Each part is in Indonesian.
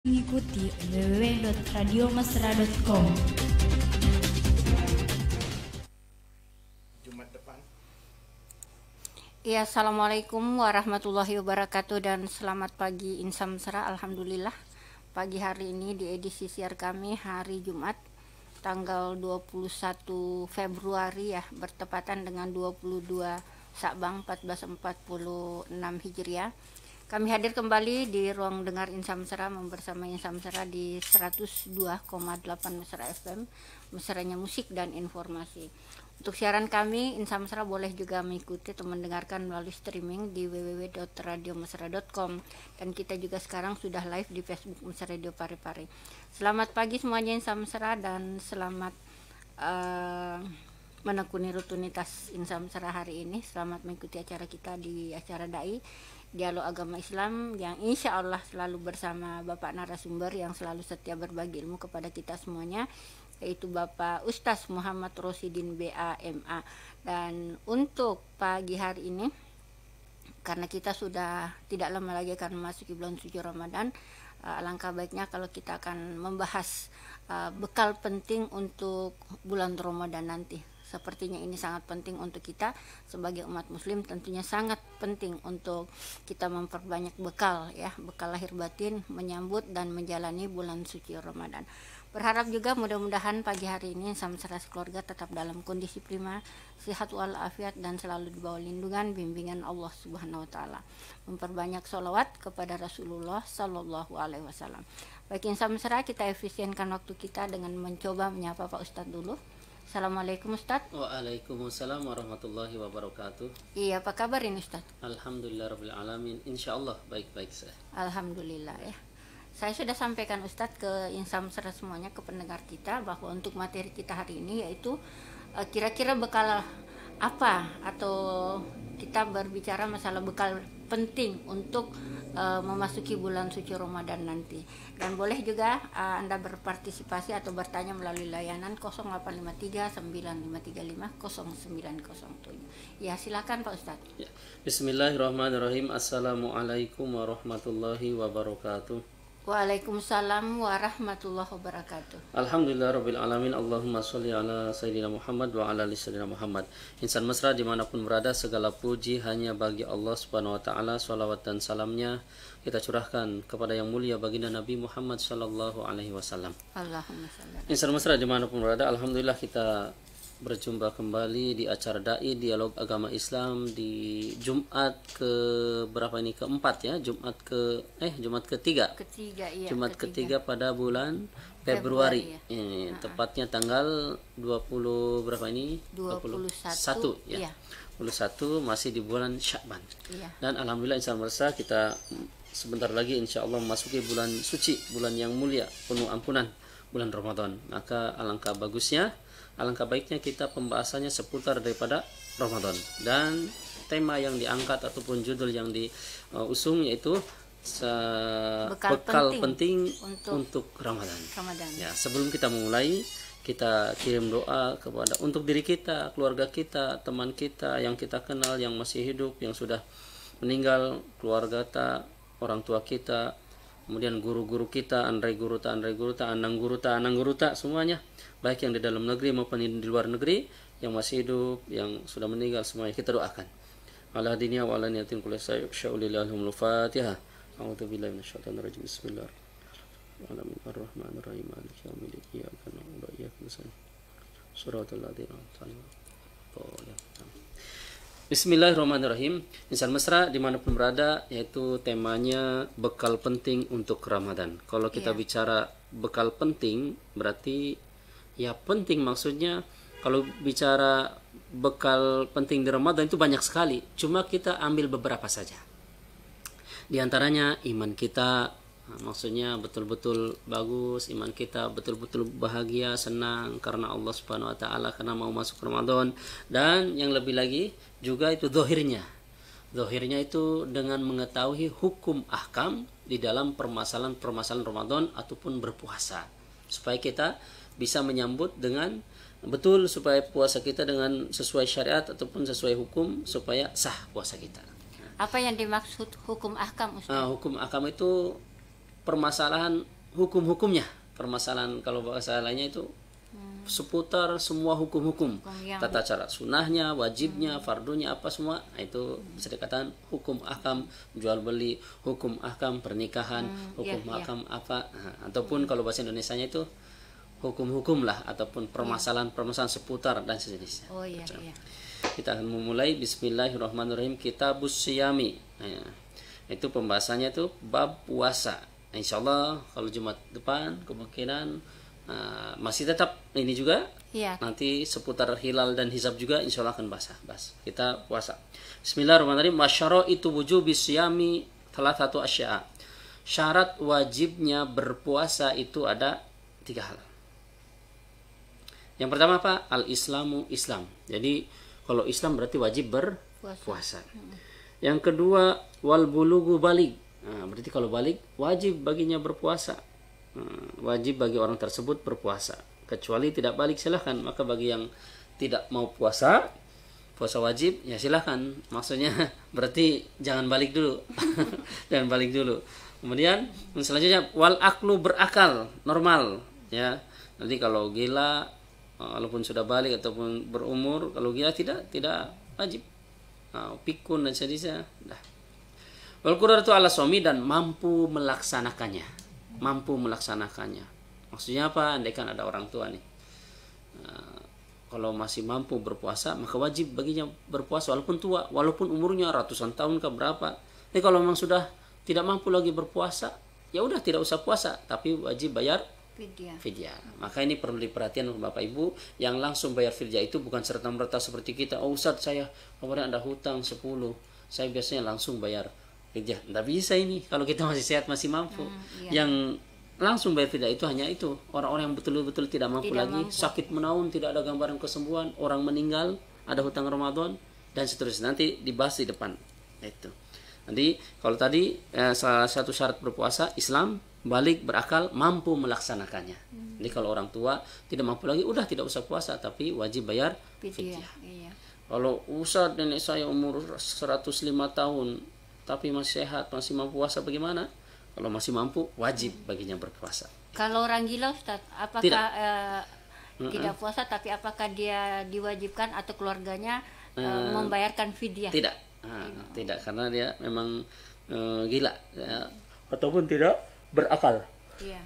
Mengikuti www.radiomesra.com. Jumat depan. Ya, assalamualaikum warahmatullahi wabarakatuh dan selamat pagi Insam Mesra. Alhamdulillah pagi hari ini di edisi siar kami hari Jumat tanggal 21 Februari ya, bertepatan dengan 22 Sya'ban 1446 Hijriah. Kami hadir kembali di ruang dengar Insam Mesra bersama Insam Mesra di 102,8 Mesra FM, mesranya musik dan informasi. Untuk siaran kami, Insam Mesra boleh juga mengikuti atau mendengarkan melalui streaming di www.radiomesra.com, dan kita juga sekarang sudah live di Facebook Mesra Radio Parepare. Selamat pagi semuanya Insam Mesra dan selamat menekuni rutinitas Insam Mesra hari ini. Selamat mengikuti acara kita di acara Dai Dialog Agama Islam yang insya Allah selalu bersama Bapak narasumber yang selalu setia berbagi ilmu kepada kita semuanya, yaitu Bapak Ustaz Muhammad Rosidin BA MA. Dan untuk pagi hari ini, karena kita sudah tidak lama lagi akan memasuki bulan suci Ramadan, alangkah baiknya kalau kita akan membahas bekal penting untuk bulan Ramadan nanti. Sepertinya ini sangat penting untuk kita sebagai umat muslim, tentunya sangat penting untuk kita memperbanyak bekal ya, bekal lahir batin menyambut dan menjalani bulan suci Ramadan. Berharap juga mudah-mudahan pagi hari ini Insam Mesra keluarga tetap dalam kondisi prima, sehat walafiat dan selalu di bawah lindungan bimbingan Allah Subhanahu wa taala. Memperbanyak sholawat kepada Rasulullah Sallallahu alaihi wasallam. Baik Insam Mesra, kita efisienkan waktu kita dengan mencoba menyapa Pak Ustadz dulu. Assalamualaikum Ustadz. Waalaikumsalam warahmatullahi wabarakatuh. Iya, apa kabar ini Ustadz? Alhamdulillah rabbil alamin. Insyaallah baik-baik saya. Alhamdulillah ya. Saya sudah sampaikan Ustadz ke Insam Mesra semuanya, ke pendengar kita, bahwa untuk materi kita hari ini yaitu kira-kira bekal apa, atau kita berbicara masalah bekal penting untuk memasuki bulan suci Ramadan nanti. Dan boleh juga Anda berpartisipasi atau bertanya melalui layanan 0853 9535 0907. Ya, silakan Pak Ustadz. Ya. Bismillahirrahmanirrahim. Assalamualaikum warahmatullahi wabarakatuh. Waalaikumsalam warahmatullahi wabarakatuh. Alhamdulillah rabbil alamin. Allahumma sholli ala sayyidina Muhammad wa ala ali sayyidina Muhammad. Insan Mesra dimanapun berada, segala puji hanya bagi Allah subhanahu wa ta'ala. Salawat dan salamnya kita curahkan kepada yang mulia baginda Nabi Muhammad sallallahu alaihi wasallam. Allahumma sholli. Insan Mesra dimanapun berada, alhamdulillah kita berjumpa kembali di acara Dai Dialog Agama Islam di Jumat ke berapa ini, keempat ya, Jumat ketiga Iya, Jumat ketiga pada bulan Februari ya. Ini tepatnya tanggal 20 berapa ini, 21 ya, iya. 21 masih di bulan Sya'ban Iya. Dan alhamdulillah Insan Mesra kita sebentar lagi insya Allah memasuki bulan suci, bulan yang mulia, penuh ampunan, bulan Ramadan. Maka alangkah bagusnya, alangkah baiknya kita pembahasannya seputar daripada Ramadan, dan tema yang diangkat ataupun judul yang diusung yaitu bekal penting untuk Ramadan. Ya, sebelum kita memulai, kita kirim doa kepada untuk diri kita, keluarga kita, teman kita yang kita kenal, yang masih hidup, yang sudah meninggal, keluarga kita, orang tua kita, kemudian guru-guru kita, andai guru ta, anang guru ta, semuanya, baik yang di dalam negeri maupun di luar negeri, yang masih hidup, yang sudah meninggal, semuanya kita doakan. Ala dinia wa ala niyatin kulli sya'ulillahumul Fatihah. A'udzubillahi minasyaitonir rajim. Bismillahirrahmanirrahim. Ar-Rahmanir-Rahim. Maliki yaumiddin. Iyyaka na'budu wa iyyaka nasta'in. Shiratal ladzina an'amta 'alaihim. Bismillahirrahmanirrahim. Insan Mesra dimanapun berada, yaitu temanya bekal penting untuk Ramadan. Kalau kita bicara bekal penting, berarti ya penting, maksudnya kalau bicara bekal penting di Ramadan itu banyak sekali. Cuma kita ambil beberapa saja. Di antaranya iman kita, maksudnya betul-betul bagus, iman kita betul-betul bahagia, senang karena Allah Subhanahu wa taala, karena mau masuk Ramadan. Dan yang lebih lagi juga itu zahirnya. Zahirnya itu dengan mengetahui hukum ahkam di dalam permasalahan Ramadan ataupun berpuasa, supaya kita bisa menyambut dengan betul, supaya puasa kita dengan sesuai syariat ataupun sesuai hukum, supaya sah puasa kita. Apa yang dimaksud hukum ahkam Ustaz? Hukum ahkam itu permasalahan hukum-hukumnya. Permasalahan kalau bahasa lainnya itu seputar semua hukum-hukum, tata cara sunahnya, wajibnya, fardunya apa semua. Nah, itu bisa dikatakan hukum ahkam jual beli, hukum ahkam pernikahan, hukum ahkam apa. Nah, ataupun kalau bahasa Indonesianya itu hukum-hukum lah, ataupun permasalahan-permasalahan seputar dan sejenisnya. Oh iya, iya. Kita akan memulai bismillahirrahmanirrahim kitabus siyami. Nah, itu pembahasannya itu bab puasa. Nah, insyaallah kalau Jumat depan kemungkinan masih tetap ini juga. Iya. Nanti seputar hilal dan hisab juga insyaallah akan bahas kita puasa. Bismillahirrahmanirrahim. Masyaraitu wujubis siyami thalathatu asya'a. Syarat wajibnya berpuasa itu ada 3 hal. Yang pertama apa? Al-Islamu, Islam. Jadi kalau Islam berarti wajib berpuasa. Yang kedua wal bulugu balig. Nah, berarti kalau balik wajib baginya berpuasa. Wajib bagi orang tersebut berpuasa. Kecuali tidak balik silahkan. Maka bagi yang tidak mau puasa wajib ya silahkan. Maksudnya berarti jangan balik dulu. Jangan balik dulu. Kemudian selanjutnya wal aklu berakal normal ya. Nanti kalau gila walaupun sudah balik ataupun berumur, kalau gila tidak wajib. Pikun dan sejenisnya dah. Wal qudratu ala shaumi dan mampu melaksanakannya. Maksudnya apa? Andaikan ada orang tua nih, kalau masih mampu berpuasa maka wajib baginya berpuasa walaupun tua, walaupun umurnya ratusan tahun ke berapa. Tapi kalau memang sudah tidak mampu lagi berpuasa, ya udah tidak usah puasa, tapi wajib bayar fidyah. Maka ini perlu diperhatikan Bapak Ibu, yang langsung bayar fidyah itu bukan serta-merta seperti kita. Oh Ustaz, saya kemarin ada hutang 10, saya biasanya langsung bayar fidyah. Tidak bisa ini kalau kita masih sehat, masih mampu. Yang langsung bayar fidyah itu hanya itu orang-orang yang betul-betul tidak mampu lagi, sakit menaun, tidak ada gambaran kesembuhan, orang meninggal, ada hutang Ramadan dan seterusnya. Nanti dibahas di depan. Itu. Nanti kalau tadi salah satu syarat berpuasa Islam, balik, berakal, mampu melaksanakannya. Jadi kalau orang tua tidak mampu lagi, udah tidak usah puasa, tapi wajib bayar fidyah. Iya. Kalau Ustaz, nenek saya umur 105 tahun tapi masih sehat, masih mampu puasa, bagaimana? Kalau masih mampu, wajib baginya berpuasa. Kalau orang gila Ustaz, apakah tidak puasa, tapi apakah dia diwajibkan atau keluarganya membayarkan fidyah? Tidak. Tidak, karena dia memang gila ya, ataupun tidak berakal. Iya.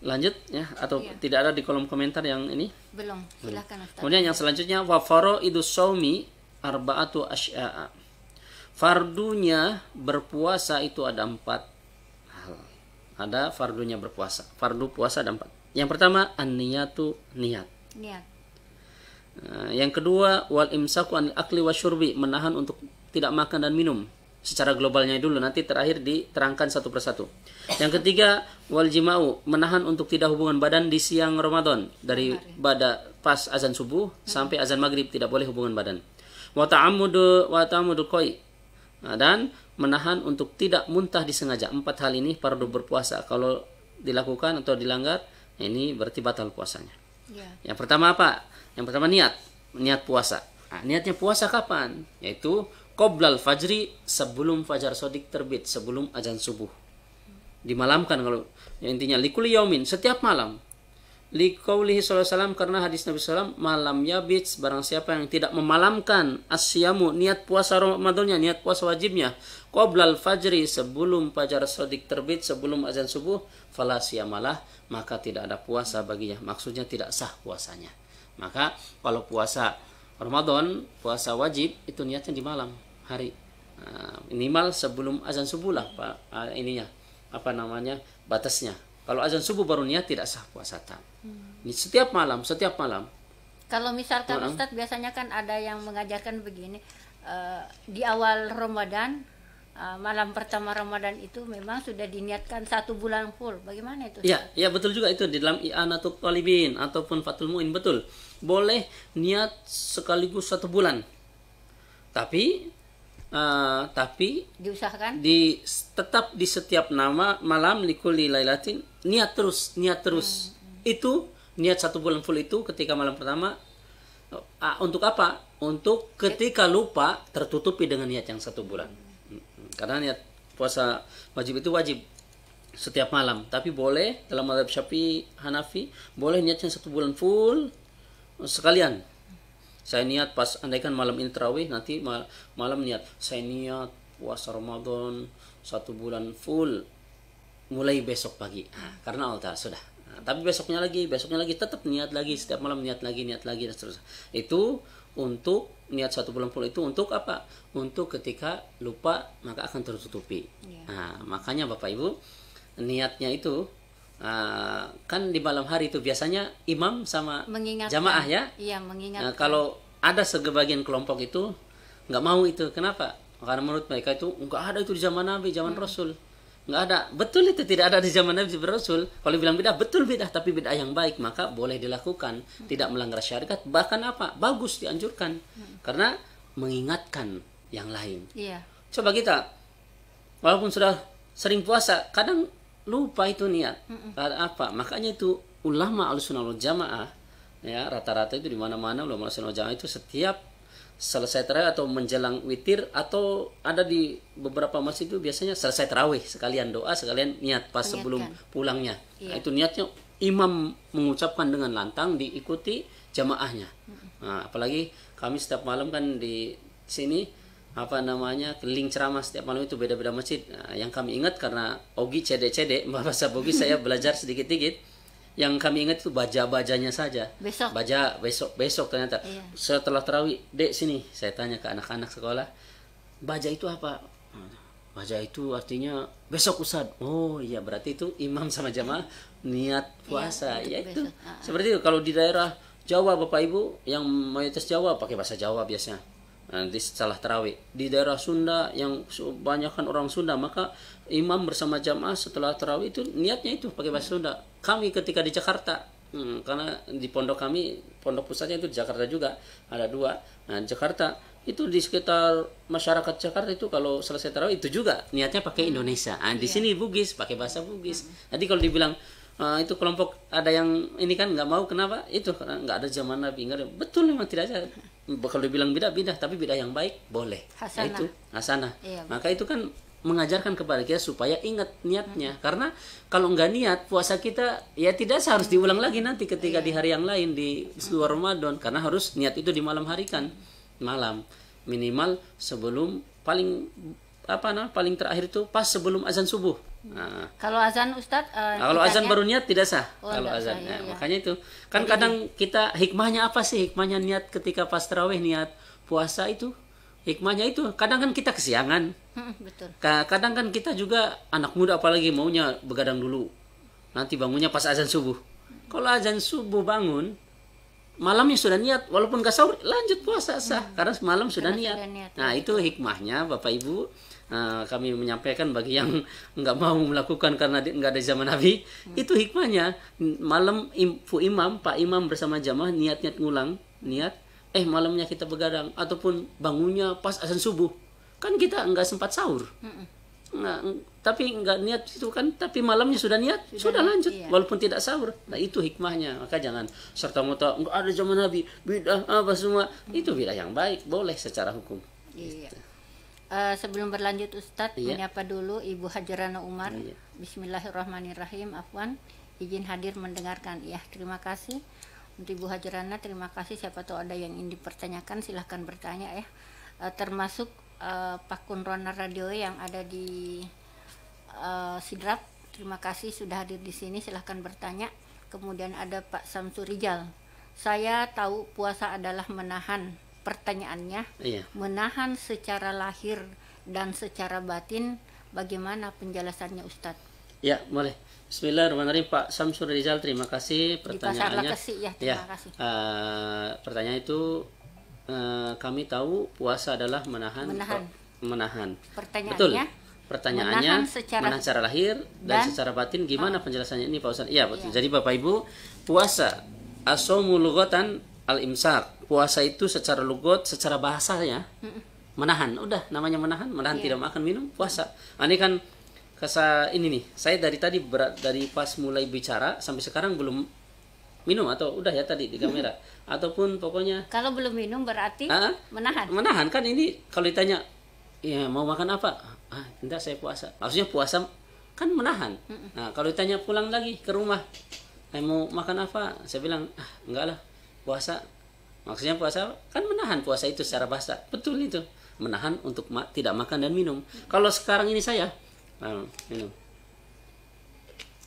Lanjut ya, atau tidak ada di kolom komentar yang ini? Belum, silakan Ustaz. Kemudian yang selanjutnya wa faraidus shaumi arba'atu asya'a. Fardunya berpuasa itu ada 4 hal. Ada fardunya berpuasa. Fardu puasa ada 4. Yang pertama an-niyatu, niat. Yang kedua wal imsaku anil akli wasyurbi, menahan untuk tidak makan dan minum. Secara globalnya dulu, nanti terakhir diterangkan satu persatu. Yang ketiga wal jima'u, menahan untuk tidak hubungan badan di siang Ramadan, dari pas azan subuh sampai azan maghrib tidak boleh hubungan badan. Wa ta'ammudu qai, dan menahan untuk tidak muntah disengaja. 4 hal ini fardu berpuasa. Kalau dilakukan atau dilanggar, ini berarti batal puasanya. Yang pertama apa? Yang pertama niat puasa. Niatnya puasa kapan? Yaitu qoblal fajri, sebelum fajar sodik terbit, sebelum azan subuh. Dimalamkan, kalau ya, intinya likulli yaumin, setiap malam. Liqaulihi sallallahu alaihi wasallam, karena hadis Nabi sallallahu malam yabit, barang siapa yang tidak memalamkan asyamu, niat puasa Ramadannya, niat puasa wajibnya, qoblal fajri, sebelum fajar sodik terbit, sebelum azan subuh, fala siyamalah, maka tidak ada puasa baginya. Maksudnya tidak sah puasanya. Maka kalau puasa Ramadan, puasa wajib itu niatnya di malam hari, minimal sebelum azan subuh lah batasnya. Kalau azan subuh baru niat, tidak sah puasa. Setiap malam. Kalau misalkan Ustadz, biasanya kan ada yang mengajarkan begini, di awal Ramadan, malam pertama Ramadan itu memang sudah diniatkan 1 bulan full. Bagaimana itu? Ya betul juga itu di dalam I'anatul Talibin ataupun Fathul Mu'in, betul. Boleh niat sekaligus 1 bulan. Tapi diusahakan tetap di setiap malam likulli lailatin niat terus. Itu niat 1 bulan full itu ketika malam pertama. Untuk apa? Untuk ketika lupa tertutupi dengan niat yang 1 bulan. Karena niat puasa wajib itu wajib setiap malam. Tapi boleh dalam mazhab Syafi'i, Hanafi, boleh niatnya 1 bulan full sekalian. Saya niat pas andaikan malam ini tarawih, nanti malam niat saya niat puasa Ramadan 1 bulan full mulai besok pagi. Karena Allah sudah. Tapi besoknya lagi tetap niat lagi, setiap malam niat lagi dan seterusnya. Itu untuk niat 1 bulan full itu untuk apa? Untuk ketika lupa maka akan tertutupi. Nah, makanya Bapak Ibu, niatnya itu kan di malam hari itu biasanya imam sama jamaah ya. Iya, mengingatkan. Kalau ada sebagian kelompok itu nggak mau itu, kenapa? Karena menurut mereka itu nggak ada itu di zaman Nabi, zaman Rasul. Nggak ada. Betul, itu tidak ada di zaman Nabi, zaman Rasul. Kalau bilang bid'ah, betul bid'ah, tapi bid'ah yang baik, maka boleh dilakukan, tidak melanggar syariat, bahkan apa? Bagus, dianjurkan. Karena mengingatkan yang lain. Iya. Coba kita, walaupun sudah sering puasa, kadang lupa itu niat. Apa? Makanya itu ulama Ahlussunnah wal Jamaah, ya, rata-rata itu di mana-mana ulama Ahlussunnah wal Jamaah itu setiap selesai tarawih atau menjelang witir, atau ada di beberapa masjid itu biasanya selesai tarawih sekalian doa, sekalian niat pas sebelum pulangnya. Nah, itu niatnya imam mengucapkan dengan lantang, diikuti jamaahnya. Nah, apalagi kami setiap malam kan di sini keliling ceramah setiap malam itu beda-beda masjid. Nah, yang kami ingat karena Ogi cede-cede bahasa Bogi, saya belajar sedikit-sedikit. Yang kami ingat itu bajanya saja. Besok ternyata. Iya. Setelah tarawih, Dek sini, saya tanya ke anak-anak sekolah, baja itu apa? Baja itu artinya besok Ustaz. Oh iya, berarti itu imam sama jamaah niat puasa. Iya, itu. Seperti itu. Kalau di daerah Jawa Bapak Ibu, yang mayoritas Jawa pakai bahasa Jawa biasanya. Nanti setelah tarawih. Di daerah Sunda yang kebanyakan orang Sunda, maka imam bersama jamaah setelah tarawih itu niatnya itu pakai bahasa Sunda. Kami ketika di Jakarta, karena di pondok kami, pondok pusatnya itu di Jakarta juga, ada 2. Nah, Jakarta itu di sekitar masyarakat Jakarta itu kalau selesai tarawih itu juga niatnya pakai Indonesia. Nah, di sini Bugis pakai bahasa Bugis. Jadi kalau dibilang itu kelompok ada yang ini kan nggak mau, kenapa? Itu karena nggak ada zaman Nabi, nggak ada. Betul, memang tidak ada. Kalau dibilang bidah, tapi bidah yang baik boleh. Hasanah. Itu hasanah. Iya, maka itu kan mengajarkan kepada kita supaya ingat niatnya. Karena kalau nggak niat, puasa kita ya tidak harus diulang lagi nanti ketika di hari yang lain di luar Ramadan, karena harus niat itu di malam hari kan. Malam minimal sebelum paling terakhir itu pas sebelum azan subuh. Nah, kalau azan Ustadz, kalau azan baru niat tidak sah. Kalau azan, iya. Makanya itu kan jadi, kadang kita hikmahnya apa sih? Hikmahnya niat ketika pas tarawih niat puasa itu, hikmahnya itu kadang kan kita kesiangan. Betul. Kadang kan kita juga anak muda apalagi maunya begadang dulu, nanti bangunnya pas azan subuh. Kalau azan subuh bangun, malamnya sudah niat, walaupun gak sahur lanjut puasa sah, karena malam sudah niat. Nah, itu hikmahnya Bapak Ibu. Kami menyampaikan bagi yang nggak mau melakukan karena nggak ada zaman Nabi, itu hikmahnya malam Pak Imam bersama jamaah niat ngulang niat, malamnya kita begadang ataupun bangunnya pas azan subuh, kan kita nggak sempat sahur. Nah, tapi nggak niat itu kan, tapi malamnya sudah niat, sudah lanjut, walaupun tidak sahur. Nah, itu hikmahnya. Maka jangan serta-merta nggak ada zaman Nabi, bidah apa semua. Itu bidah yang baik, boleh secara hukum. Iya. Sebelum berlanjut Ustadz, menyapa dulu Ibu Hajarana Umar. Bismillahirrahmanirrahim. Afwan, izin hadir mendengarkan. Ya, terima kasih untuk Ibu Hajarana, terima kasih. Siapa tahu ada yang ingin dipertanyakan, silahkan bertanya ya. Termasuk Pak Kunrona Radio yang ada di Sidrap, terima kasih sudah hadir di sini, silahkan bertanya. Kemudian ada Pak Samsur Rijal. Saya tahu puasa adalah menahan, pertanyaannya, menahan secara lahir dan secara batin, bagaimana penjelasannya Ustadz? Ya, boleh. Bismillahirrahmanirrahim. Pak Samsur Rizal, terima kasih pertanyaannya. Terima kasih. Pertanyaan itu, kami tahu puasa adalah menahan. Pertanyaannya, betul. Pertanyaannya menahan secara lahir dan secara batin, gimana penjelasannya ini Pak Ustadz? Iya, betul. Jadi Bapak Ibu, puasa as-shaumu lughatan al-imsak. Puasa itu secara lugot, secara bahasanya menahan. Udah, namanya menahan tidak makan minum, puasa. Ini kan ini nih, saya dari tadi dari pas mulai bicara sampai sekarang belum minum, atau udah ya tadi di kamera, ataupun pokoknya kalau belum minum berarti menahan kan. Ini kalau ditanya ya mau makan apa, enggak, saya puasa. Maksudnya puasa kan menahan. Nah, kalau ditanya pulang lagi ke rumah, mau makan apa? Saya bilang, enggak lah, puasa. Maksudnya puasa kan menahan, puasa itu secara bahasa. Betul itu. Menahan untuk tidak makan dan minum. Kalau sekarang ini saya minum.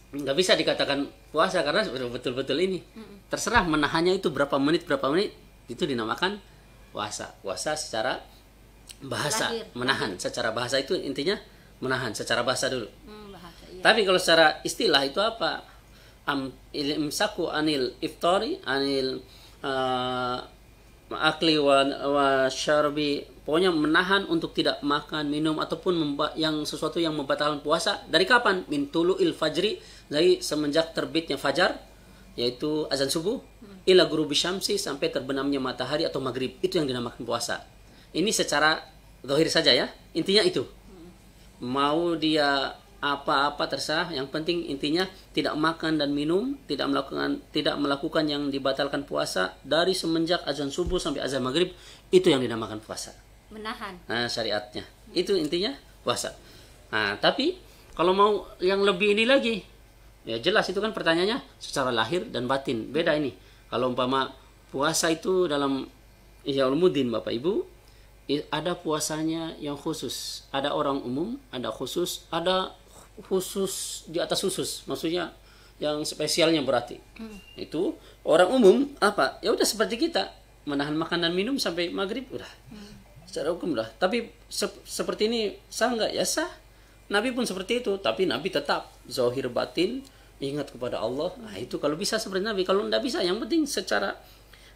Nggak bisa dikatakan puasa karena betul-betul ini. Terserah menahannya itu berapa menit itu dinamakan puasa. Puasa secara bahasa, menahan. Secara bahasa itu intinya menahan secara bahasa dulu. Bahasa, iya. Tapi kalau secara istilah itu apa? Imsaku anil iftari anil akli wa syarbi, pokoknya menahan untuk tidak makan, minum ataupun yang sesuatu yang membatalkan puasa. Dari kapan? Min tulu'il fajri, dari semenjak terbitnya fajar, yaitu azan subuh, ila ghurubi syamsi, sampai terbenamnya matahari atau maghrib. Itu yang dinamakan puasa. Ini secara zahir saja ya. Intinya itu. Mau dia apa-apa terserah, yang penting intinya tidak makan dan minum, tidak melakukan yang dibatalkan puasa dari semenjak azan subuh sampai azan maghrib. Itu yang dinamakan puasa. Menahan. Nah, syariatnya itu intinya puasa. Nah, tapi kalau mau yang lebih ini lagi, ya jelas itu kan pertanyaannya secara lahir dan batin beda ini. Kalau umpama puasa itu dalam Ihya Ulumuddin, Bapak Ibu, ada puasanya yang khusus, ada orang umum, ada khusus, ada khusus di atas khusus, maksudnya yang spesialnya berarti. Itu orang umum apa? Ya udah seperti kita, menahan makan dan minum sampai maghrib udah. Secara hukum udah. Tapi seperti ini sah nggak? Ya sah. Nabi pun seperti itu, tapi Nabi tetap zahir batin ingat kepada Allah. Nah, itu kalau bisa seperti Nabi. Kalau enggak bisa, yang penting secara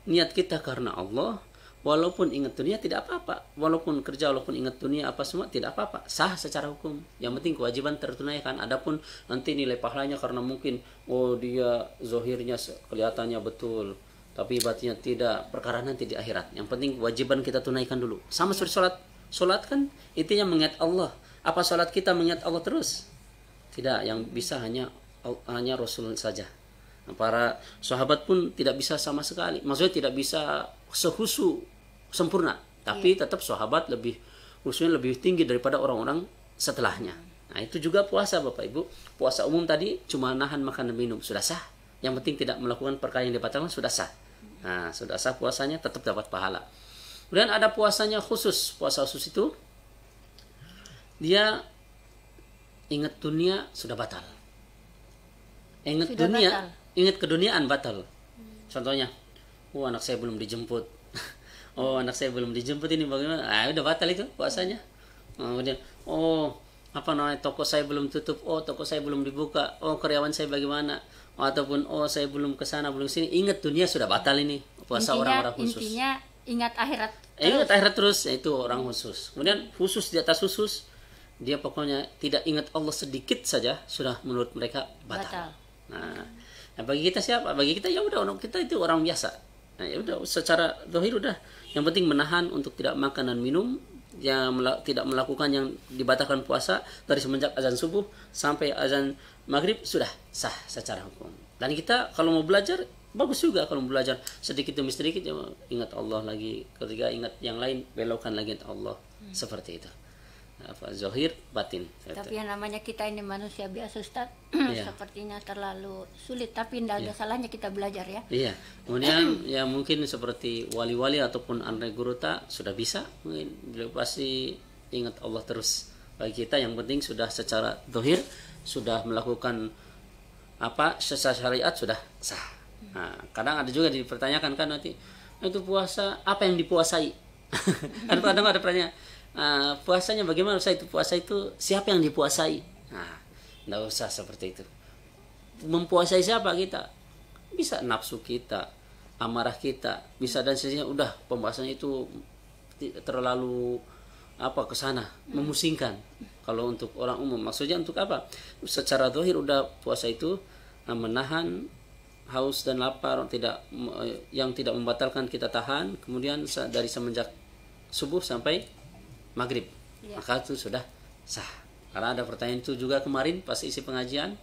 niat kita karena Allah. Walaupun ingat dunia tidak apa-apa, walaupun kerja, walaupun ingat dunia apa semua tidak apa-apa, sah secara hukum. Yang penting kewajiban tertunaikan. Adapun nanti nilai pahalanya karena mungkin dia zahirnya kelihatannya betul, tapi batinnya tidak, perkara nanti di akhirat. Yang penting kewajiban kita tunaikan dulu. Sama seperti sholat. Sholat kan intinya mengingat Allah. Apa sholat kita mengingat Allah terus? Tidak, yang bisa hanya Rasul saja. Para sahabat pun tidak bisa sama sekali. Maksudnya tidak bisa sehusu sempurna, tapi tetap sahabat lebih khususnya lebih tinggi daripada orang-orang setelahnya. Nah, itu juga puasa Bapak Ibu. Puasa umum tadi cuma nahan makan dan minum, sudah sah. Yang penting tidak melakukan perkara yang dibatalkan, sudah sah. Nah, sudah sah puasanya, tetap dapat pahala. Kemudian ada puasanya khusus. Puasa khusus itu dia ingat dunia sudah batal. Ingat Sudah dunia, batal. Ingat keduniaan batal. Contohnya, anak saya belum dijemput. Anak saya belum dijemput ini bagaimana? Udah batal itu puasanya. Kemudian, toko saya belum tutup. Toko saya belum dibuka. Karyawan saya bagaimana? Ataupun saya belum ke sana, belum sini. Ingat dunia sudah batal ini. Puasa orang-orang khusus. Intinya ingat akhirat. Ingat akhirat terus, itu orang khusus. Kemudian khusus di atas khusus, dia pokoknya tidak ingat Allah sedikit saja sudah menurut mereka batal. Nah, bagi kita siapa? Bagi kita ya udah, kita itu orang biasa. Nah, ya udah secara zahir udah. Yang penting menahan untuk tidak makan dan minum, tidak melakukan yang dibatalkan puasa dari semenjak azan subuh sampai azan maghrib sudah sah secara hukum. Dan kita kalau mau belajar bagus juga, kalau mau belajar sedikit demi sedikit ya ingat Allah lagi, ketika ingat yang lain belokkan lagi ingat Allah. Seperti itu. Zahir batin. Tapi yang namanya kita ini manusia biasa Ustaz, sepertinya terlalu sulit, tapi tidak ada salahnya kita belajar ya. Iya. Kemudian ya mungkin seperti wali-wali ataupun Andre Guruta sudah bisa, mungkin beliau pasti ingat Allah terus. Bagi kita yang penting sudah secara zahir sudah melakukan secara syariat sudah sah. Nah, kadang ada juga dipertanyakan kan nanti itu puasa apa yang dipuasai? Kadang ada pertanyaan. Puasanya bagaimana Ustaz? Itu puasa itu siapa yang dipuasai? Nah, tidak usah seperti itu. Mempuasai siapa kita? Bisa nafsu kita, amarah kita, bisa dan sebagainya. Udah pembahasannya itu terlalu kesana, memusingkan. Kalau untuk orang umum, maksudnya untuk apa? Secara zahir udah puasa itu menahan haus dan lapar, yang tidak membatalkan kita tahan. Kemudian dari semenjak subuh sampai maghrib, maka itu sudah sah. Karena ada pertanyaan itu juga kemarin pas isi pengajian,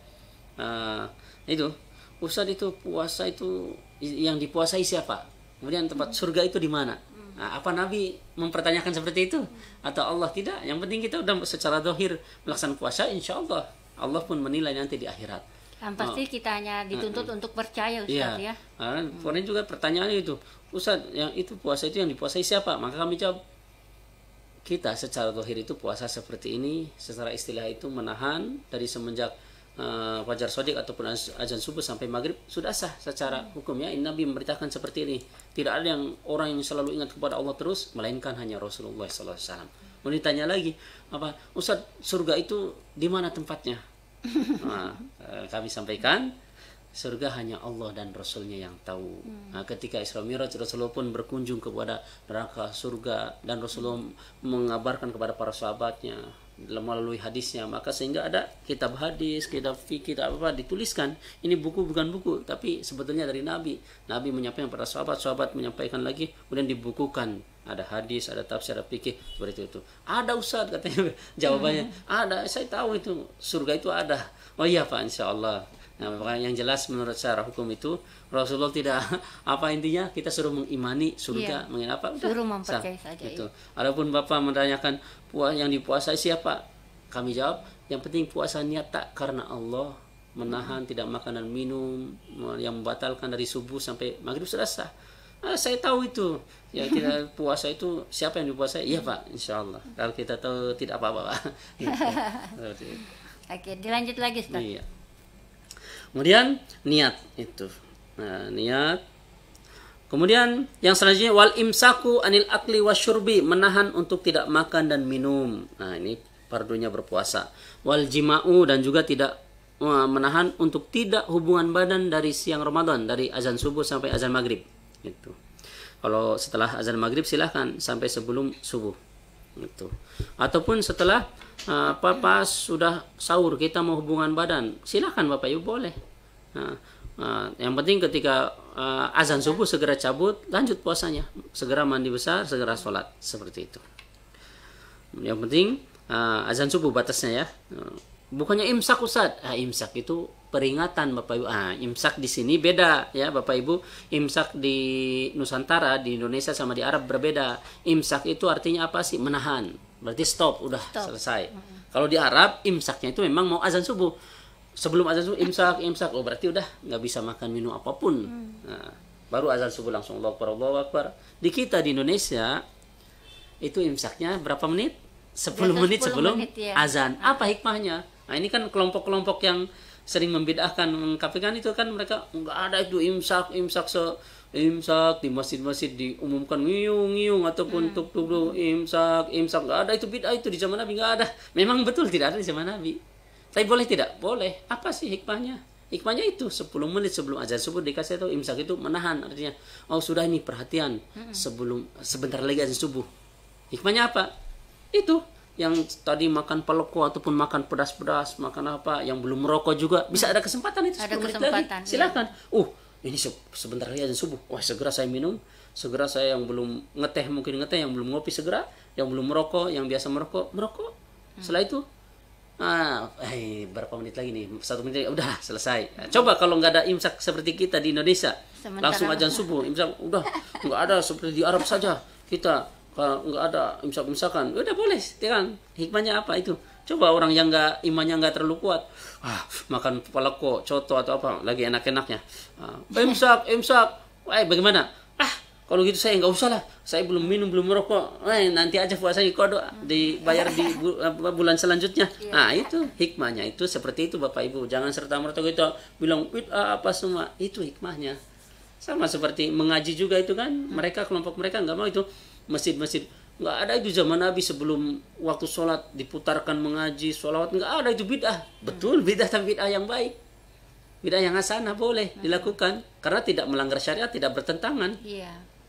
itu Ustaz, itu puasa itu yang dipuasai siapa? Kemudian tempat surga itu di mana? Apa Nabi mempertanyakan seperti itu atau Allah? Tidak. Yang penting kita udah secara zahir melaksanakan puasa, insya Allah Allah pun menilai nanti di akhirat. Pasti kita hanya dituntut untuk percaya, Ustaz, ya. Kemudian juga pertanyaannya itu, Ustaz, yang itu puasa itu yang dipuasai siapa? Maka kami jawab, kita secara zahir itu puasa seperti ini, secara istilah itu menahan dari semenjak fajar shadiq ataupun azan subuh sampai maghrib sudah sah secara hukum, ya. Nabi memberitakan seperti ini. Tidak ada yang orang yang selalu ingat kepada Allah terus, melainkan hanya Rasulullah SAW. Mau ditanya lagi, apa, Ustaz, surga itu di mana tempatnya? Kami sampaikan, surga hanya Allah dan Rasulnya yang tahu. Ketika Isra Mi'raj, Rasulullah pun berkunjung kepada neraka surga, dan Rasulullah mengabarkan kepada para sahabatnya melalui hadisnya. Maka sehingga ada kitab hadis, kitab fikih, apa dituliskan. Ini buku bukan buku, tapi sebetulnya dari Nabi. Nabi menyampaikan kepada sahabat, sahabat menyampaikan lagi, kemudian dibukukan. Ada hadis, ada tafsir, ada fikih, seperti itu. Ada Ustaz, katanya jawabannya. Ada, saya tahu itu surga itu ada. Oh iya Pak, insya Allah. Nah, makanya yang jelas menurut secara hukum itu Rasulullah tidak apa intinya kita suruh mengimani surga, mengapa? Suruh mempercayai saja. Itu. Adapun Bapak menanyakan yang dipuasai siapa? Kami jawab, yang penting puasa niat tak karena Allah, menahan tidak makan dan minum, yang membatalkan dari subuh sampai maghrib sudah sah. Saya tahu itu. Ya, kita puasa itu siapa yang dipuasai? Iya Pak, insya Allah. Kalau kita tahu tidak apa-apa Pak. Oke, dilanjut lagi Ustaz. Iya. Kemudian niat itu. Nah, niat. Kemudian yang selanjutnya wal imsaku anil akli wasyurbi, menahan untuk tidak makan dan minum. Nah, ini fardunya berpuasa. Wal jima'u, dan juga tidak menahan untuk tidak hubungan badan dari siang Ramadan, dari azan subuh sampai azan maghrib. Itu. Kalau setelah azan maghrib silahkan sampai sebelum subuh. Itu. Ataupun setelah pas sudah sahur kita mau hubungan badan, silahkan Bapak Ibu boleh. Yang penting ketika azan subuh segera cabut, lanjut puasanya, segera mandi besar, segera sholat, seperti itu. Yang penting azan subuh batasnya, ya. Bukannya imsak Ustaz. Imsak itu peringatan Bapak Ibu. Imsak di sini beda, ya Bapak Ibu. Imsak di Nusantara, di Indonesia sama di Arab berbeda. Imsak itu artinya apa sih? Menahan. Berarti stop, udah selesai. Kalau di Arab imsaknya itu memang mau azan subuh. Sebelum azan subuh imsak. Oh, berarti udah nggak bisa makan minum apapun. Nah, baru azan subuh langsung Allahu Akbar, Allahu Akbar. Di kita di Indonesia itu imsaknya berapa menit? 10 menit sebelum azan. Apa hikmahnya? Nah, ini kan kelompok-kelompok yang sering membid'ahkan, mengkafirkan itu kan, mereka nggak ada itu imsak di masjid-masjid diumumkan ngiyung ataupun tuk imsak nggak ada, itu bid'ah, itu di zaman Nabi nggak ada. Memang betul tidak ada di zaman Nabi. Tapi boleh tidak? Boleh. Apa sih hikmahnya? Hikmahnya itu 10 menit sebelum azan subuh dikasih tahu imsak itu menahan, artinya sudah ini perhatian sebentar lagi azan subuh. Hikmahnya apa? Itu yang tadi makan peleko ataupun makan pedas-pedas, makan apa, yang belum merokok juga bisa ada kesempatan itu 10 menit lagi. Silakan. Ini sebentar lagi azan subuh. Wah, segera saya minum. Segera saya yang belum ngeteh mungkin ngeteh, yang belum ngopi segera, yang belum merokok, yang biasa merokok. Setelah itu berapa menit lagi nih? 1 menit udah selesai. Coba kalau nggak ada imsak seperti kita di Indonesia, langsung azan subuh, imsak udah nggak ada seperti di Arab saja. Kita kalau nggak ada imsak-imsakan, udah boleh, kan? Hikmahnya apa itu? Coba orang yang imannya nggak terlalu kuat, makan peleko, coto atau apa, lagi enak-enaknya, imsak, bagaimana? Kalau gitu saya nggak usah lah, saya belum minum, belum merokok, nanti aja puasanya kode dibayar di bulan selanjutnya. Nah, itu hikmahnya, itu seperti itu Bapak Ibu. Jangan serta-merta kita bilang apa semua, itu hikmahnya. Sama seperti mengaji juga itu kan, mereka kelompok mereka nggak mau itu masjid-masjid, nggak ada itu zaman Nabi sebelum waktu sholat diputarkan mengaji sholawat, nggak ada itu, bid'ah. Betul, bid'ah, tapi bid'ah yang baik, bid'ah yang hasanah, boleh dilakukan karena tidak melanggar syariat, tidak bertentangan.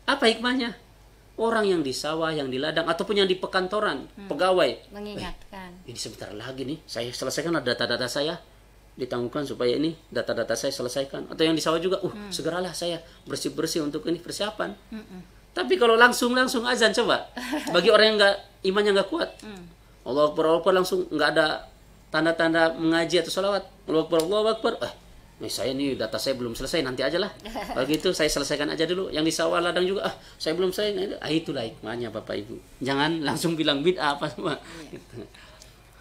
Apa hikmahnya? Orang yang di sawah, yang di ladang, ataupun yang di pekantoran, pegawai mengingatkan, ini sebentar lagi nih saya selesaikan data-data saya, ditangguhkan supaya ini data-data saya selesaikan. Atau yang di sawah juga, segeralah saya bersih-bersih untuk ini persiapan. Tapi kalau langsung azan, coba bagi orang yang imannya nggak kuat, Allahu Akbar langsung nggak ada tanda-tanda mengaji atau salawat, Allahu Akbar, saya ini data saya belum selesai, nanti aja lah. Kalau gitu saya selesaikan aja dulu. Yang di sawah ladang juga, saya belum selesai. Itulah hikmahnya Bapak Ibu. Jangan langsung bilang bid'ah apa semua. Gitu.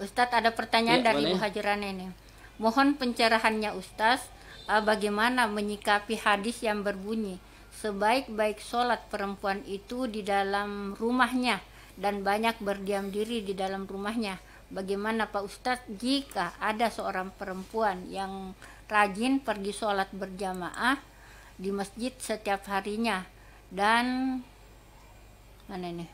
Ustadz, ada pertanyaan Ya, dari boleh. Ibu Hajrana ini. Mohon pencerahannya Ustadz, bagaimana menyikapi hadis yang berbunyi sebaik-baik sholat perempuan itu di dalam rumahnya dan banyak berdiam diri di dalam rumahnya. Bagaimana Pak Ustadz jika ada seorang perempuan yang rajin pergi sholat berjamaah di masjid setiap harinya dan mana ini?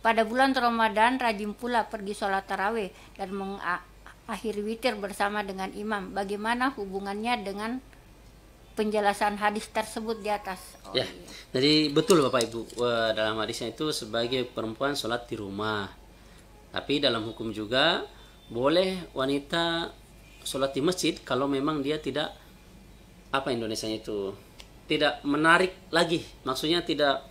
Pada bulan Ramadan rajin pula pergi sholat tarawih dan mengakhiri witir bersama dengan imam. Bagaimana hubungannya dengan penjelasan hadis tersebut di atas? Ya, jadi betul Bapak Ibu, dalam hadisnya itu sebagai perempuan sholat di rumah. Tapi dalam hukum juga boleh wanita sholat di masjid kalau memang dia tidak, apa Indonesianya itu, tidak menarik lagi. Maksudnya tidak,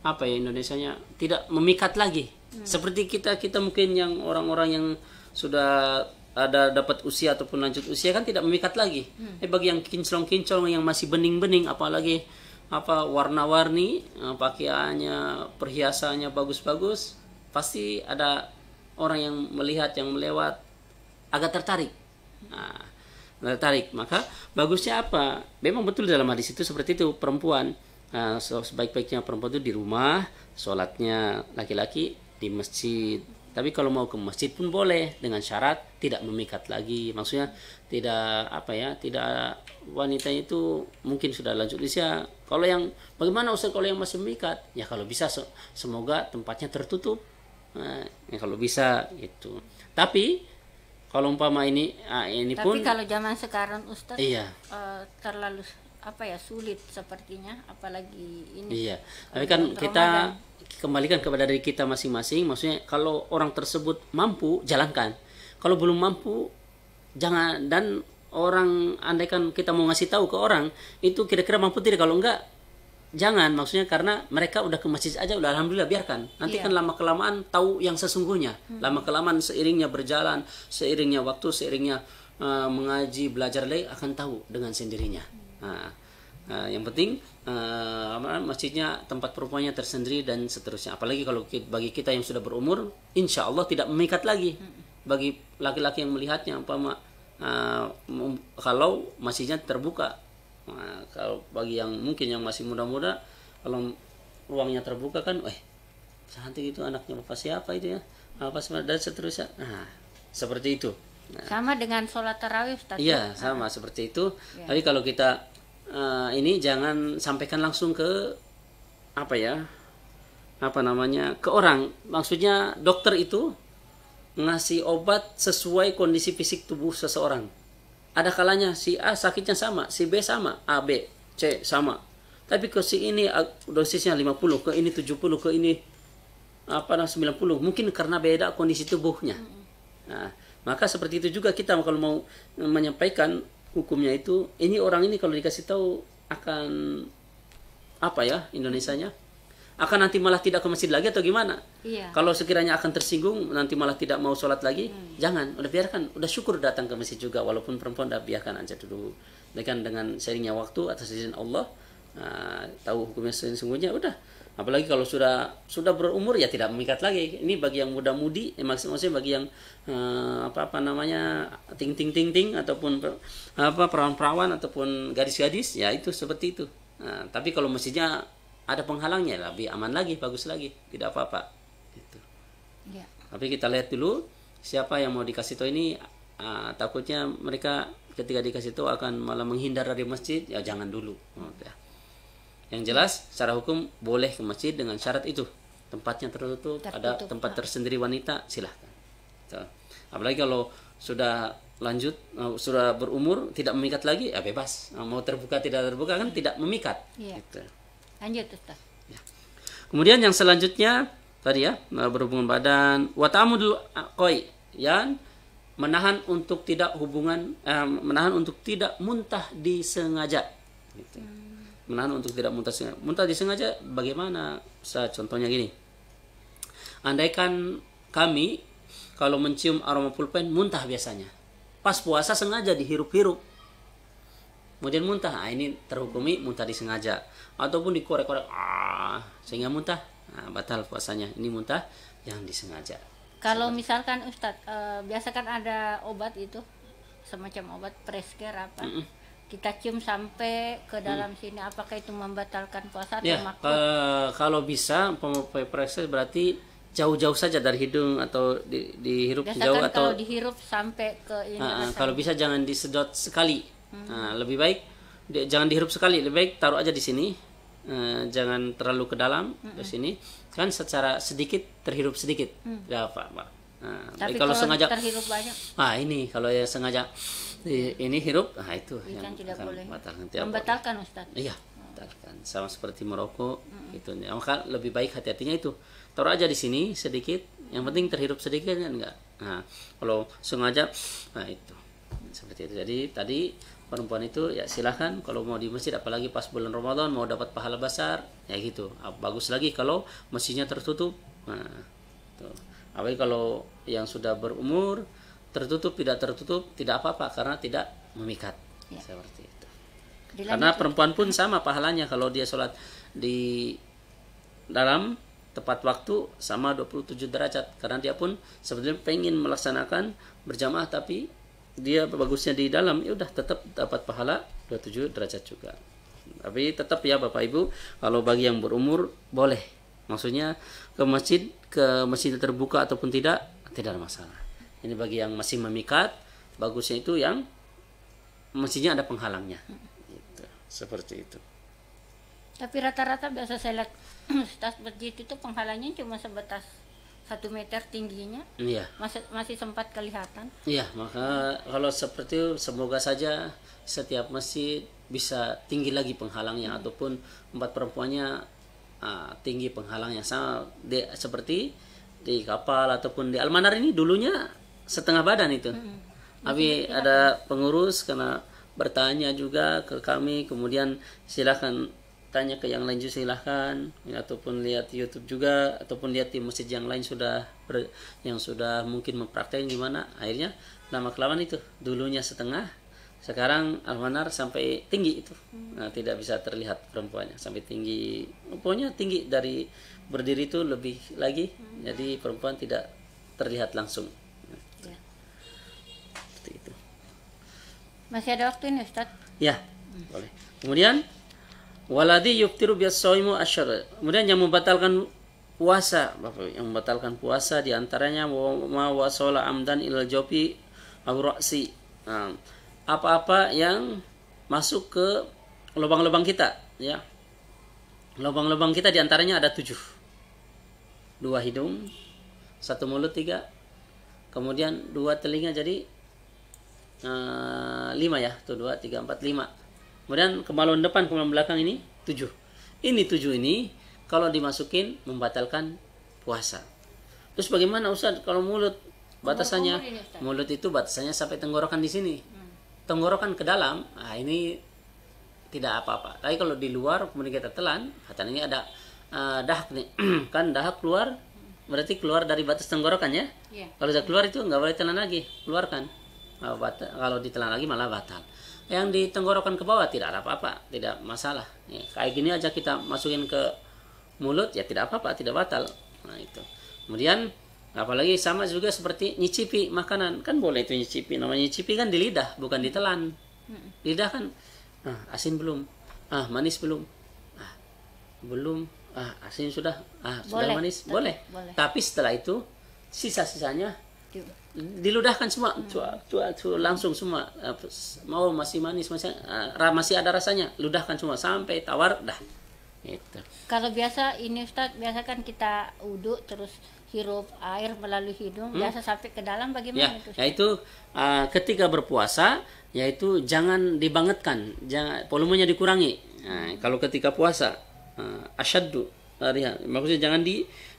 apa ya Indonesianya, tidak memikat lagi. Seperti kita mungkin yang orang-orang yang sudah ada dapat usia ataupun lanjut usia kan tidak memikat lagi. Bagi yang kinclong-kinclong, yang masih bening-bening, apalagi apa warna-warni, pakaiannya, perhiasannya bagus-bagus, pasti ada orang yang melihat, yang melewat agak tertarik. Nah, tertarik. Maka bagusnya apa? Memang betul dalam hadis itu seperti itu, perempuan sebaik-baiknya perempuan itu di rumah, sholatnya laki-laki di masjid. Tapi kalau mau ke masjid pun boleh dengan syarat tidak memikat lagi. Maksudnya tidak, apa ya, tidak, wanitanya itu mungkin sudah lanjut usia. Kalau yang bagaimana Ustaz kalau yang masih memikat? Ya kalau bisa semoga tempatnya tertutup. Nah, ya kalau bisa itu. Tapi kalau umpama ini pun, Tapi kalau zaman sekarang Ustadz, iya, terlalu apa ya, sulit sepertinya, apalagi ini. iya. Tapi kan kita kembalikan kepada diri kita masing-masing. Maksudnya kalau orang tersebut mampu, jalankan. Kalau belum mampu, jangan. Dan orang, andaikan kita mau ngasih tahu ke orang itu kira-kira mampu tidak, kalau enggak jangan. Maksudnya karena mereka udah ke masjid aja udah alhamdulillah, biarkan. Nanti kan lama kelamaan tahu yang sesungguhnya. Lama kelamaan seiringnya berjalan, seiringnya waktu, seiringnya mengaji, belajar lagi, akan tahu dengan sendirinya. Yang penting masjidnya, tempat perempuannya tersendiri dan seterusnya. Apalagi kalau bagi kita yang sudah berumur, insya Allah tidak memikat lagi. Bagi laki-laki yang melihatnya, umpama kalau masjidnya terbuka. Kalau bagi yang mungkin yang masih muda-muda, kalau ruangnya terbuka kan, cantik itu anaknya bapak siapa itu ya, apa dan seterusnya. Seperti itu. Sama dengan sholat tarawih Ustaz. Iya, sama seperti itu. Tapi kalau kita ini jangan sampaikan langsung ke ke orang. Maksudnya dokter itu ngasih obat sesuai kondisi fisik tubuh seseorang. Ada kalanya si A sakitnya sama, si B sama, A, B, C sama. Tapi ke si ini dosisnya 50, ke ini 70, ke ini 90. Mungkin karena beda kondisi tubuhnya. Nah, maka seperti itu juga kita kalau mau menyampaikan hukumnya itu, ini orang ini kalau dikasih tahu akan Indonesianya, akan nanti malah tidak ke masjid lagi atau gimana? Iya. Kalau sekiranya akan tersinggung, nanti malah tidak mau sholat lagi, jangan. Udah biarkan, udah syukur datang ke masjid juga, walaupun perempuan udah biarkan aja dulu. Dengan seringnya waktu atas izin Allah, tahu hukumnya sesungguhnya, udah. Apalagi kalau sudah berumur, ya tidak memikat lagi. Ini bagi yang muda-mudi, maksudnya bagi yang ting ataupun perawan-perawan ataupun gadis-gadis, ya itu seperti itu. Tapi kalau masjidnya ada penghalangnya, lebih aman lagi, bagus lagi, tidak apa-apa gitu. Ya. Tapi kita lihat dulu siapa yang mau dikasih tahu ini. Takutnya mereka ketika dikasih tahu akan malah menghindar dari masjid, ya jangan dulu. Yang jelas secara hukum boleh ke masjid dengan syarat itu, tempatnya tertutup, ada tempat tersendiri wanita, silahkan. Apalagi kalau sudah lanjut, sudah berumur, tidak memikat lagi, ya bebas. Mau terbuka tidak terbuka kan tidak memikat. Gitu. Lanjut Ustaz. Ya. Kemudian yang selanjutnya tadi ya, berhubungan badan, wa ta'amudul qoi, yang menahan untuk tidak muntah disengaja. Gitu. Menahan untuk tidak muntah disengaja. Muntah disengaja bagaimana? Contohnya gini. Andaikan kami kalau mencium aroma pulpen muntah biasanya. Pas puasa sengaja dihirup-hirup, kemudian muntah, ini terhukumi muntah disengaja. Ataupun dikorek-korek sehingga muntah, batal puasanya. Ini muntah yang disengaja. Kalau misalkan Ustadz, biasa kan ada obat itu, semacam obat Preskar apa, kita cium sampai ke dalam sini, apakah itu membatalkan puasa atau Ya, kalau bisa pemakai proses berarti jauh-jauh saja dari hidung atau dihirup biasa jauh, kan atau kalau dihirup sampai ke ini rasanya. kalau bisa jangan disedot sekali. Lebih baik jangan dihirup sekali, lebih baik taruh aja di sini. Jangan terlalu ke dalam ke sini, kan secara sedikit terhirup sedikit, tidak apa-apa. Tapi kalau sengaja terhirup banyak, ini kalau ya sengaja ini hirup, itu kan tidak boleh membatalkan, membatalkan Ustadz. Iya, membatalkan. Sama seperti merokok gitu. Maka lebih baik hati-hatinya itu. Taruh aja di sini sedikit, yang penting terhirup sedikit kan enggak. Nah, kalau sengaja, itu seperti itu. Jadi tadi perempuan itu ya silahkan kalau mau di masjid, apalagi pas bulan Ramadan mau dapat pahala besar ya gitu. Bagus lagi kalau masjidnya tertutup. Tuh. Apalagi kalau yang sudah berumur, tertutup tidak tertutup tidak apa-apa karena tidak memikat. Seperti itu. Karena perempuan pun sama pahalanya kalau dia sholat di dalam tepat waktu sama 27 derajat, karena dia pun sebetulnya pengen melaksanakan berjamaah tapi dia bagusnya di dalam, ya udah tetap dapat pahala 27 derajat juga. Tapi tetap ya Bapak Ibu, kalau bagi yang berumur boleh, maksudnya ke masjid terbuka ataupun tidak ada masalah. Ini bagi yang masih memikat, bagusnya itu yang masjidnya ada penghalangnya gitu. Seperti itu. Tapi rata-rata biasa saya lihat Ustaz, masjid itu penghalangnya cuma sebatas 1 meter tingginya. Iya. Masih sempat kelihatan. Iya, maka kalau seperti itu semoga saja setiap masjid bisa tinggi lagi penghalangnya, ataupun tempat perempuannya tinggi penghalangnya, sama seperti di kapal ataupun di Almanar ini dulunya setengah badan itu. Tapi ada pengurus karena bertanya juga ke kami, kemudian silakan tanya ke yang lain juga silahkan, ataupun lihat YouTube juga, ataupun lihat di masjid yang lain yang sudah mungkin mempraktekkan gimana. Akhirnya lama kelamaan itu dulunya setengah, sekarang Almanar sampai tinggi itu. Tidak bisa terlihat perempuannya sampai tinggi, pokoknya tinggi dari berdiri itu lebih lagi, jadi perempuan tidak terlihat langsung. Seperti itu. Masih ada waktu ini Ustaz? Ya, boleh. Kemudian waladi yuftiru bias-shaimu asyara. Kemudian yang membatalkan puasa, Bapak, yang membatalkan puasa di antaranya ma wasala amdan ilal jawfi aw ra'si. Apa-apa yang masuk ke lubang-lubang kita, ya. Lubang-lubang kita di antaranya ada 7. 2 hidung, 1 mulut, 3. Kemudian 2 telinga, jadi 5 ya. Tuh 2, 3, 4, 5. Kemudian kemaluan depan, kemaluan belakang ini 7. Ini 7 ini kalau dimasukin membatalkan puasa. Terus bagaimana Ustaz kalau mulut? Batasannya mulut itu batasannya sampai tenggorokan di sini. Tenggorokan ke dalam, ini tidak apa-apa. Tapi kalau di luar kemudian kita telan, katanya ini ada dahak nih. Kan dahak keluar berarti keluar dari batas tenggorokan ya. Kalau sudah keluar itu nggak boleh telan lagi, keluarkan. Kalau ditelan lagi malah batal. Yang di tenggorokan ke bawah tidak ada apa-apa, tidak masalah. Kayak gini aja kita masukin ke mulut ya tidak apa-apa, tidak batal. Nah itu. Kemudian apalagi sama juga seperti nyicipi makanan, kan boleh itu nyicipi. Namanya nyicipi kan di lidah, bukan ditelan. Lidah kan asin belum, manis belum, belum, asin sudah, sudah manis, boleh. Tapi setelah itu sisa-sisanya diludahkan semua, langsung semua, mau masih manis, masih ada rasanya, ludahkan semua sampai tawar dah. Itu. Kalau biasa ini Ustaz, biasa kan kita wudhu terus hirup air melalui hidung, biasa sampai ke dalam, bagaimana itu? Yaitu ketika berpuasa, yaitu jangan dibangetkan, jangan volumenya dikurangi. Kalau ketika puasa, asyaddu, maksudnya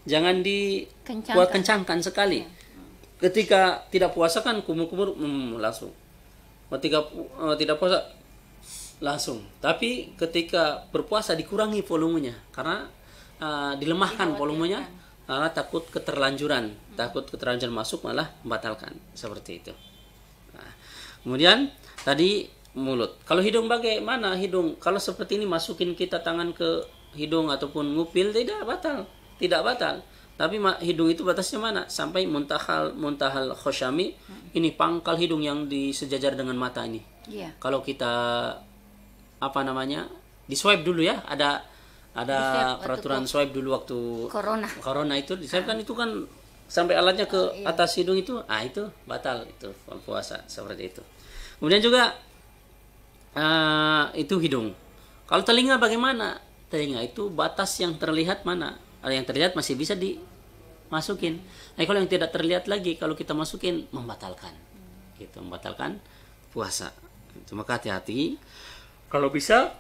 jangan kencangkan sekali. Ketika tidak puasa kan kumur-kumur langsung. Ketika tidak puasa langsung. Tapi ketika berpuasa dikurangi volumenya karena dilemahkan volumenya karena takut keterlanjuran, masuk malah membatalkan, seperti itu. Kemudian tadi mulut. Kalau hidung bagaimana? Hidung kalau seperti ini masukin kita tangan ke hidung ataupun ngupil tidak batal. Tapi hidung itu batasnya mana? Sampai muntahal khosyami, ini pangkal hidung yang disejajar dengan mata ini. Iya. Kalau kita di swipe dulu ya, ada peraturan swipe dulu waktu corona itu di swipe kan, itu kan sampai alatnya ke atas hidung itu, itu batal, itu puasa seperti itu. Kemudian juga itu hidung. Kalau telinga bagaimana? Telinga itu batas yang terlihat mana? Ada yang terlihat masih bisa dimasukin. Kalau yang tidak terlihat lagi, kalau kita masukin membatalkan. Gitu, membatalkan puasa. Maka hati-hati. Kalau bisa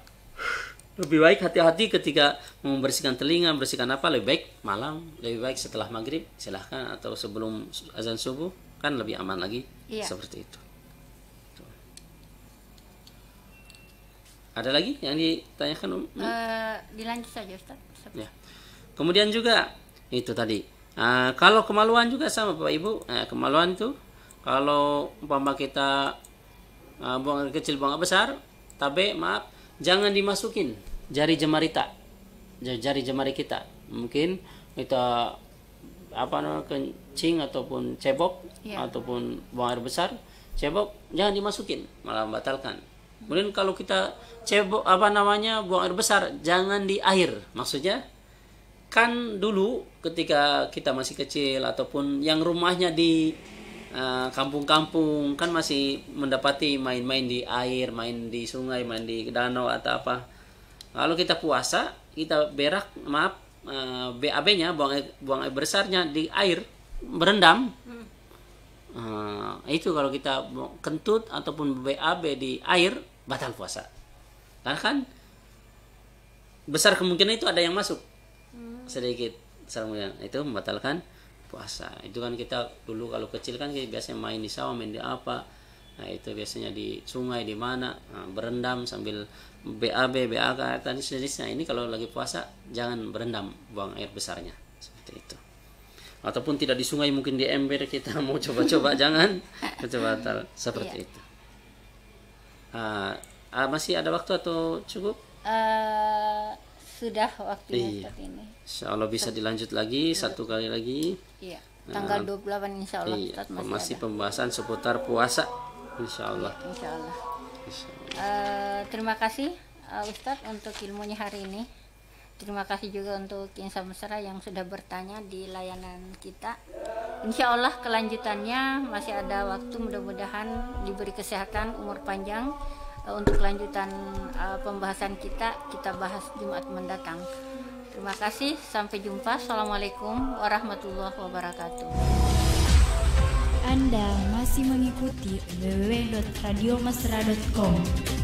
lebih baik hati-hati ketika membersihkan telinga, membersihkan apa, lebih baik malam, lebih baik setelah maghrib, silahkan, atau sebelum azan subuh, kan lebih aman lagi. Seperti itu. Ada lagi yang ditanyakan? Dilanjut saja Ustaz. Ya. Kemudian juga itu tadi, kalau kemaluan juga sama Bapak Ibu. Kemaluan itu kalau umpama kita buang air kecil, buang air besar, tapi maaf, jangan dimasukin jari jemari kita. Mungkin kita kencing ataupun cebok, ataupun buang air besar, cebok, jangan dimasukin, malah membatalkan. Kemudian kalau kita cebok buang air besar, jangan di air. Maksudnya kan dulu ketika kita masih kecil ataupun yang rumahnya di kampung-kampung kan masih mendapati main-main di air, main di sungai, main di danau atau apa. Kalau kita puasa, kita berak, BAB-nya, buang air besarnya di air, berendam. Itu kalau kita kentut ataupun BAB di air, batal puasa. Karena kan besar kemungkinan itu ada yang masuk sedikit, itu membatalkan puasa. Itu kan kita dulu kalau kecil kan biasanya main di sawah, main di apa, itu biasanya di sungai, di mana, berendam sambil BAB, BAK tadi sejenisnya. Ini kalau lagi puasa jangan berendam, buang air besarnya, seperti itu. Ataupun tidak di sungai, mungkin di ember kita mau coba-coba, jangan, itu batal, seperti itu. Masih ada waktu atau cukup? Sudah waktunya saat ini. Insya Allah bisa dilanjut lagi satu kali lagi. Iya. Tanggal 28 insya Allah. Masih pembahasan seputar puasa. Insya Allah. Insya Allah. Terima kasih Ustadz untuk ilmunya hari ini. Terima kasih juga untuk Insan Mesra yang sudah bertanya di layanan kita. Insya Allah kelanjutannya masih ada waktu, mudah-mudahan diberi kesehatan, umur panjang. Untuk kelanjutan pembahasan kita bahas Jumat mendatang. Terima kasih, sampai jumpa. Assalamualaikum warahmatullahi wabarakatuh. Anda masih mengikuti www.radiomesra.com.